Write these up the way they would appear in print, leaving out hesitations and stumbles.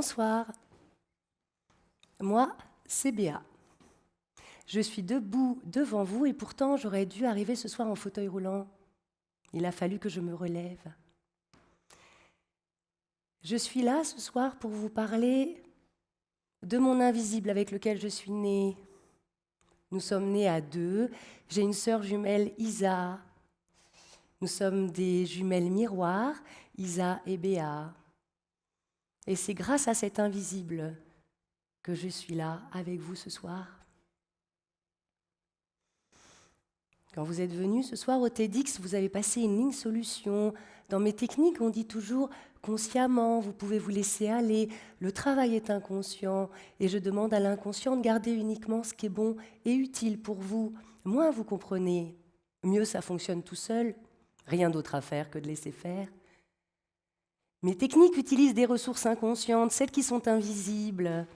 Bonsoir. Moi, c'est Béa. Je suis debout devant vous et pourtant j'aurais dû arriver ce soir en fauteuil roulant. Il a fallu que je me relève. Je suis là ce soir pour vous parler de mon invisible avec lequel je suis née. Nous sommes nés à deux. J'ai une sœur jumelle, Isa. Nous sommes des jumelles miroirs, Isa et Béa. Et c'est grâce à cet invisible que je suis là avec vous ce soir. Quand vous êtes venus ce soir au TEDx, vous avez passé une ligne solution. Dans mes techniques, on dit toujours consciemment, vous pouvez vous laisser aller. Le travail est inconscient et je demande à l'inconscient de garder uniquement ce qui est bon et utile pour vous. Moins vous comprenez, mieux ça fonctionne tout seul. Rien d'autre à faire que de laisser faire. Mes techniques utilisent des ressources inconscientes, celles qui sont invisibles.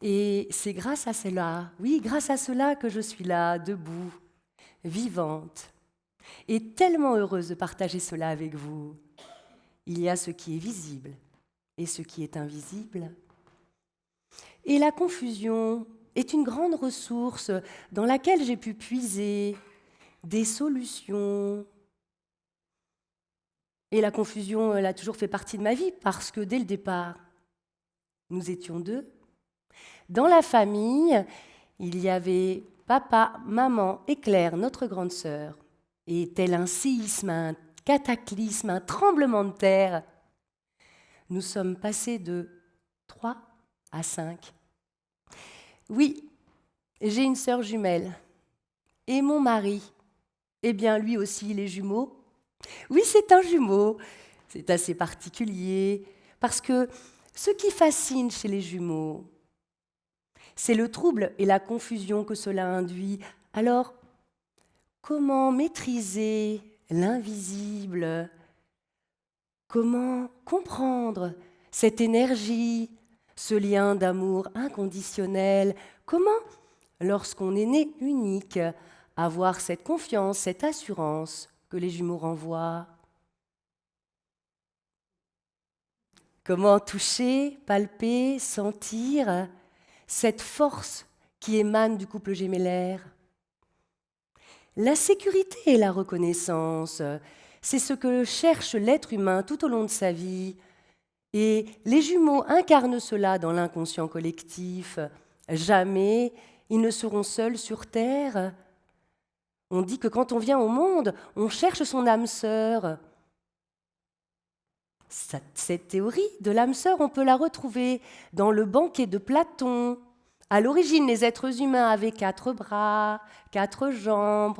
Et c'est grâce à cela, oui, grâce à cela que je suis là, debout, vivante, et tellement heureuse de partager cela avec vous. Il y a ce qui est visible et ce qui est invisible. Et la confusion est une grande ressource dans laquelle j'ai pu puiser des solutions. Et la confusion, elle a toujours fait partie de ma vie parce que dès le départ, nous étions deux. Dans la famille, il y avait papa, maman et Claire, notre grande sœur. Et tel un séisme, un cataclysme, un tremblement de terre, nous sommes passés de 3 à 5. Oui, j'ai une sœur jumelle. Et mon mari, eh bien lui aussi, il est jumeau. Oui, c'est un jumeau. C'est assez particulier parce que ce qui fascine chez les jumeaux, c'est le trouble et la confusion que cela induit. Alors, comment maîtriser l'invisible? Comment comprendre cette énergie, ce lien d'amour inconditionnel? Comment, lorsqu'on est né unique, avoir cette confiance, cette assurance que les jumeaux renvoient? Comment toucher, palper, sentir cette force qui émane du couple gémellaire? La sécurité et la reconnaissance, c'est ce que cherche l'être humain tout au long de sa vie. Et les jumeaux incarnent cela dans l'inconscient collectif. Jamais ils ne seront seuls sur Terre. On dit que quand on vient au monde, on cherche son âme sœur. Cette théorie de l'âme sœur, on peut la retrouver dans le banquet de Platon. À l'origine, les êtres humains avaient 4 bras, 4 jambes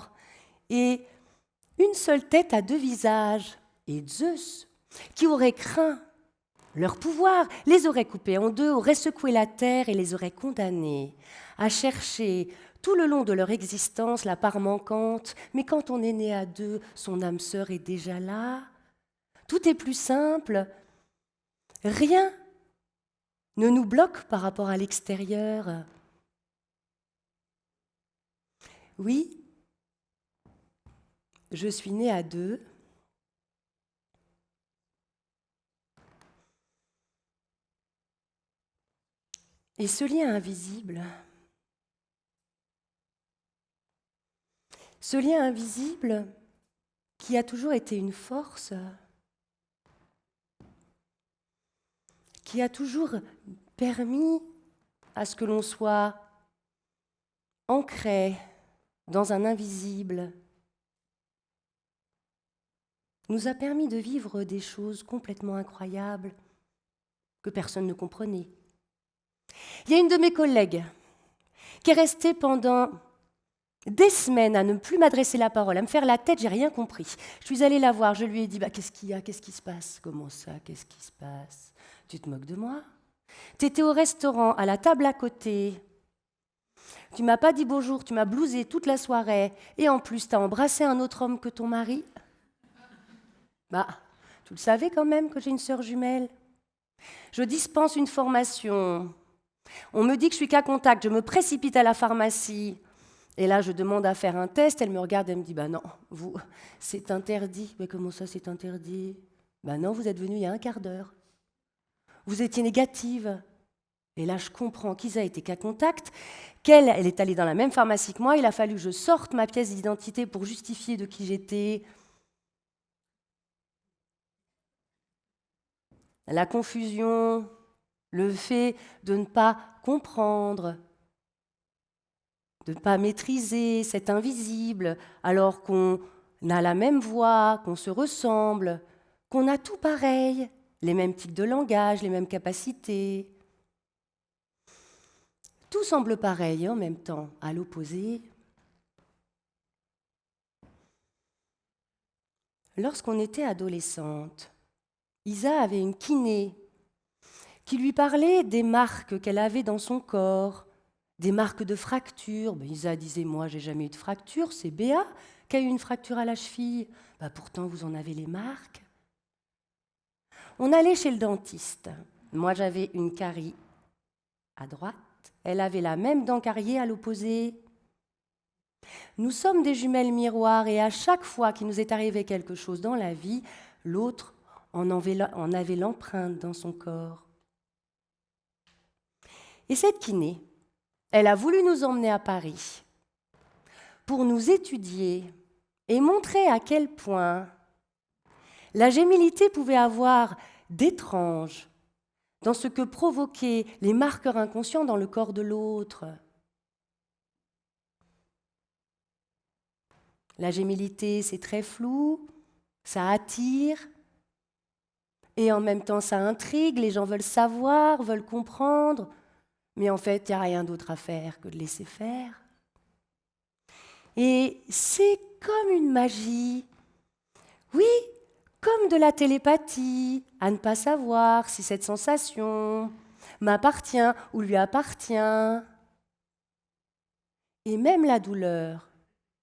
et une seule tête à 2 visages. Et Zeus, qui aurait craint leur pouvoir, les aurait coupés en 2, aurait secoué la terre et les aurait condamnés à chercher tout le long de leur existence la part manquante. Mais quand on est né à 2, son âme sœur est déjà là. Tout est plus simple. Rien ne nous bloque par rapport à l'extérieur. Oui, je suis née à 2. Et ce lien invisible, qui a toujours été une force, qui a toujours permis à ce que l'on soit ancré dans un invisible, nous a permis de vivre des choses complètement incroyables que personne ne comprenait. Il y a une de mes collègues qui est restée pendant des semaines à ne plus m'adresser la parole, à me faire la tête, j'ai rien compris. Je suis allée la voir, je lui ai dit qu'est-ce qu'il y a, qu'est-ce qui se passe? Comment ça, qu'est-ce qui se passe? Tu te moques de moi? Tu étais au restaurant, à la table à côté. Tu m'as pas dit bonjour, tu m'as blousé toute la soirée et en plus tu as embrassé un autre homme que ton mari. Tu le savais quand même que j'ai une sœur jumelle. Je dispense une formation. On me dit que je suis cas contact, je me précipite à la pharmacie. Et là, je demande à faire un test, elle me regarde, elle me dit non, vous, c'est interdit. Mais comment ça, c'est interdit? Non, vous êtes venu il y a un quart d'heure. vous étiez négative. Et là, je comprends qu'Isa était cas contact, qu'elle elle est allée dans la même pharmacie que moi, il a fallu que je sorte ma pièce d'identité pour justifier de qui j'étais. La confusion, le fait de ne pas comprendre, de ne pas maîtriser cet invisible, alors qu'on a la même voix, qu'on se ressemble, qu'on a tout pareil, les mêmes tics de langage, les mêmes capacités. Tout semble pareil en même temps, à l'opposé. Lorsqu'on était adolescente, Isa avait une kiné qui lui parlait des marques qu'elle avait dans son corps, des marques de fractures. Isa disait, moi, j'ai jamais eu de fracture, c'est Béa qui a eu une fracture à la cheville. Pourtant, vous en avez les marques. On allait chez le dentiste. Moi, j'avais une carie à droite. Elle avait la même dent cariée à l'opposé. Nous sommes des jumelles miroirs et à chaque fois qu'il nous est arrivé quelque chose dans la vie, l'autre en avait l'empreinte dans son corps. Et cette kiné, elle a voulu nous emmener à Paris pour nous étudier et montrer à quel point la gémilité pouvait avoir d'étrange dans ce que provoquaient les marqueurs inconscients dans le corps de l'autre. La gémilité, c'est très flou, ça attire, et en même temps ça intrigue, les gens veulent savoir, veulent comprendre, mais en fait, il n'y a rien d'autre à faire que de laisser faire. Et c'est comme une magie. Oui, comme de la télépathie, à ne pas savoir si cette sensation m'appartient ou lui appartient. Et même la douleur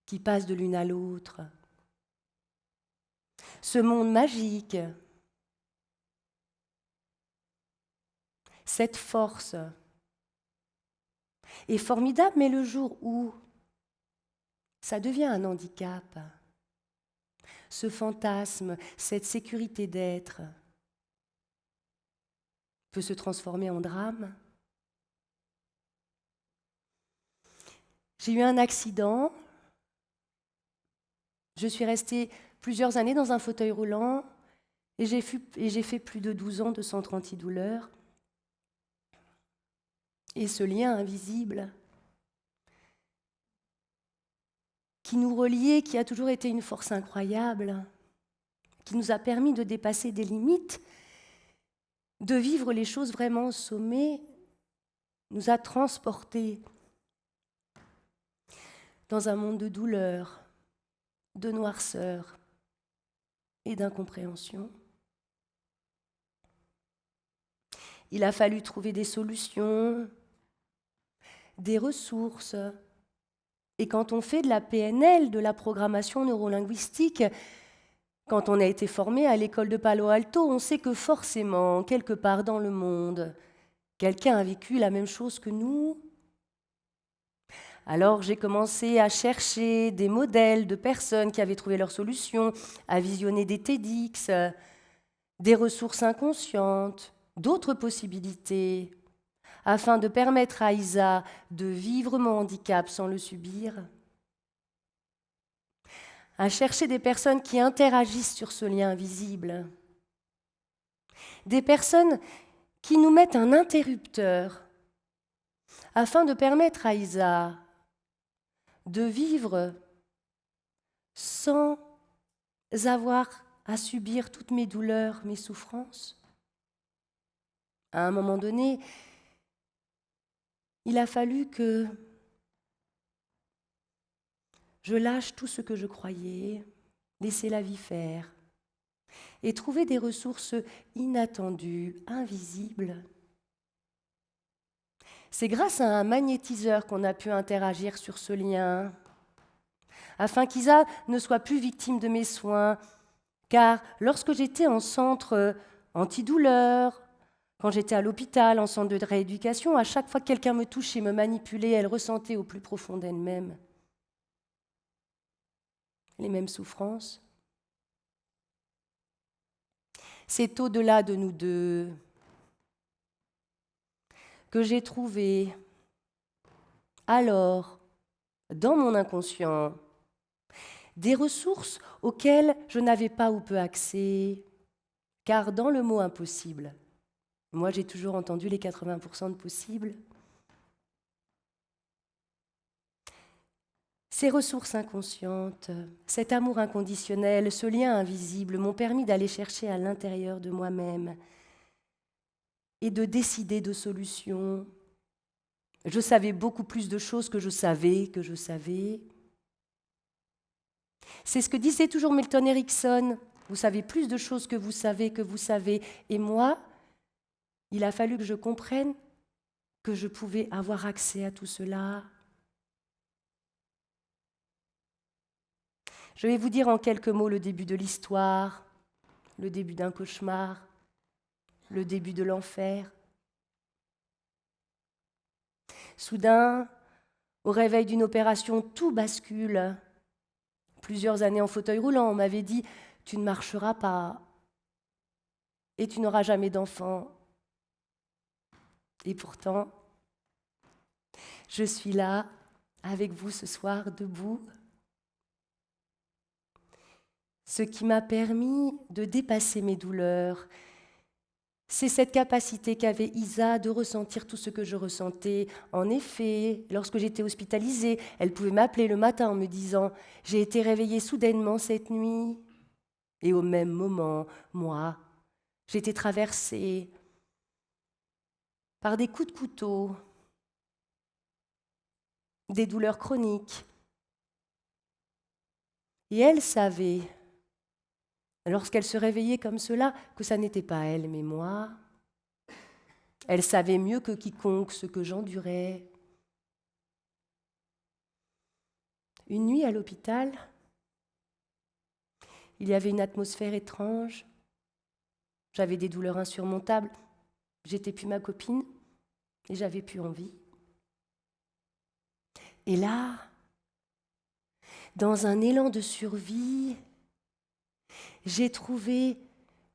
qui passe de l'une à l'autre. Ce monde magique, cette force est formidable, mais le jour où ça devient un handicap, ce fantasme, cette sécurité d'être peut se transformer en drame. J'ai eu un accident, je suis restée plusieurs années dans un fauteuil roulant et j'ai fait plus de 12 ans de centre antidouleur. Et ce lien invisible qui nous reliait, qui a toujours été une force incroyable, qui nous a permis de dépasser des limites, de vivre les choses vraiment au sommet, nous a transportés dans un monde de douleur, de noirceur et d'incompréhension. Il a fallu trouver des solutions, des ressources. Et quand on fait de la PNL, de la programmation neurolinguistique, quand on a été formé à l'école de Palo Alto, on sait que forcément, quelque part dans le monde, quelqu'un a vécu la même chose que nous. Alors j'ai commencé à chercher des modèles de personnes qui avaient trouvé leur solution, à visionner des TEDx, des ressources inconscientes, d'autres possibilités, afin de permettre à Isa de vivre mon handicap sans le subir, à chercher des personnes qui interagissent sur ce lien invisible, des personnes qui nous mettent un interrupteur, afin de permettre à Isa de vivre sans avoir à subir toutes mes douleurs, mes souffrances. À un moment donné, il a fallu que je lâche tout ce que je croyais, laisser la vie faire et trouver des ressources inattendues, invisibles. C'est grâce à un magnétiseur qu'on a pu interagir sur ce lien, afin qu'Isa ne soit plus victime de mes soins, car lorsque j'étais en centre antidouleur, quand j'étais à l'hôpital, en centre de rééducation, à chaque fois que quelqu'un me touchait, me manipulait, elle ressentait au plus profond d'elle-même les mêmes souffrances. C'est au-delà de nous deux. que j'ai trouvé alors, dans mon inconscient, des ressources auxquelles je n'avais pas ou peu accès, car dans le mot impossible, moi j'ai toujours entendu les 80% de possible. Ces ressources inconscientes, cet amour inconditionnel, ce lien invisible m'ont permis d'aller chercher à l'intérieur de moi-même et de décider de solutions. Je savais beaucoup plus de choses que je savais que je savais. C'est ce que disait toujours Milton Erickson. Vous savez plus de choses que vous savez que vous savez. Et moi, il a fallu que je comprenne que je pouvais avoir accès à tout cela. Je vais vous dire en quelques mots le début de l'histoire, le début d'un cauchemar, le début de l'enfer. Soudain, au réveil d'une opération, tout bascule. Plusieurs années en fauteuil roulant, on m'avait dit « Tu ne marcheras pas et tu n'auras jamais d'enfant. » Et pourtant, je suis là, avec vous ce soir, debout. Ce qui m'a permis de dépasser mes douleurs, c'est cette capacité qu'avait Isa de ressentir tout ce que je ressentais. En effet, lorsque j'étais hospitalisée, elle pouvait m'appeler le matin en me disant « J'ai été réveillée soudainement cette nuit. » Et au même moment, moi, j'étais traversée par des coups de couteau, des douleurs chroniques. Et elle savait, lorsqu'elle se réveillait comme cela, que ça n'était pas elle, mais moi. Elle savait mieux que quiconque ce que j'endurais. Une nuit à l'hôpital, il y avait une atmosphère étrange. J'avais des douleurs insurmontables. J'étais plus ma copine et j'avais plus envie. Et là, dans un élan de survie, j'ai trouvé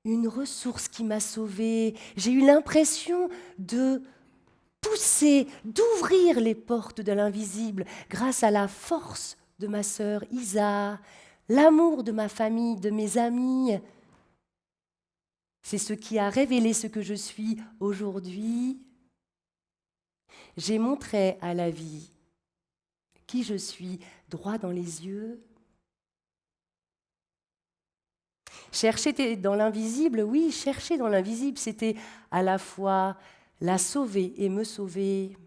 une ressource qui m'a sauvée. J'ai eu l'impression de pousser, d'ouvrir les portes de l'invisible grâce à la force de ma sœur Isa, l'amour de ma famille, de mes amis. C'est ce qui a révélé ce que je suis aujourd'hui. J'ai montré à la vie qui je suis droit dans les yeux. Chercher dans l'invisible, oui, chercher dans l'invisible, c'était à la fois la sauver et me sauver.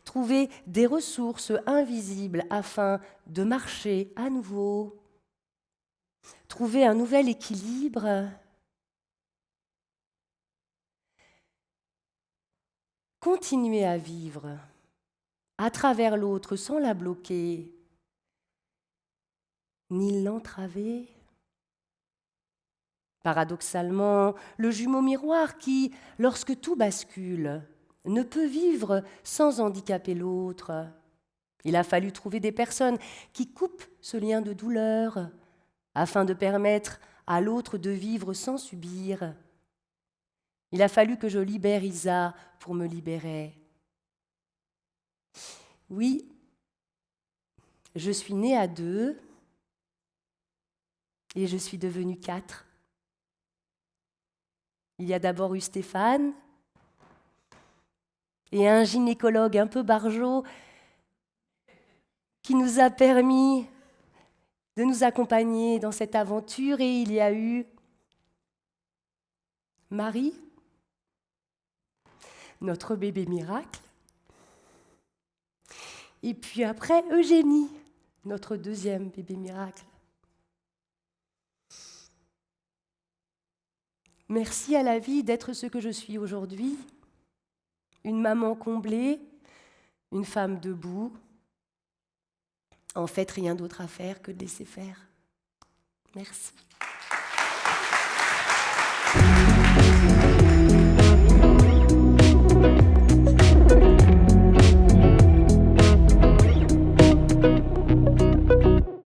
Trouver des ressources invisibles afin de marcher à nouveau. Trouver un nouvel équilibre. Continuer à vivre à travers l'autre sans la bloquer, ni l'entraver. Paradoxalement, le jumeau miroir qui, lorsque tout bascule, ne peut vivre sans handicaper l'autre. Il a fallu trouver des personnes qui coupent ce lien de douleur afin de permettre à l'autre de vivre sans subir. Il a fallu que je libère Isa pour me libérer. Oui, je suis née à 2 et je suis devenue 4. Il y a d'abord eu Stéphane et un gynécologue un peu barjot qui nous a permis de nous accompagner dans cette aventure, et il y a eu Marie, notre bébé miracle, et puis après Eugénie, notre deuxième bébé miracle. Merci à la vie d'être ce que je suis aujourd'hui, une maman comblée, une femme debout. En fait, rien d'autre à faire que de laisser faire. Merci.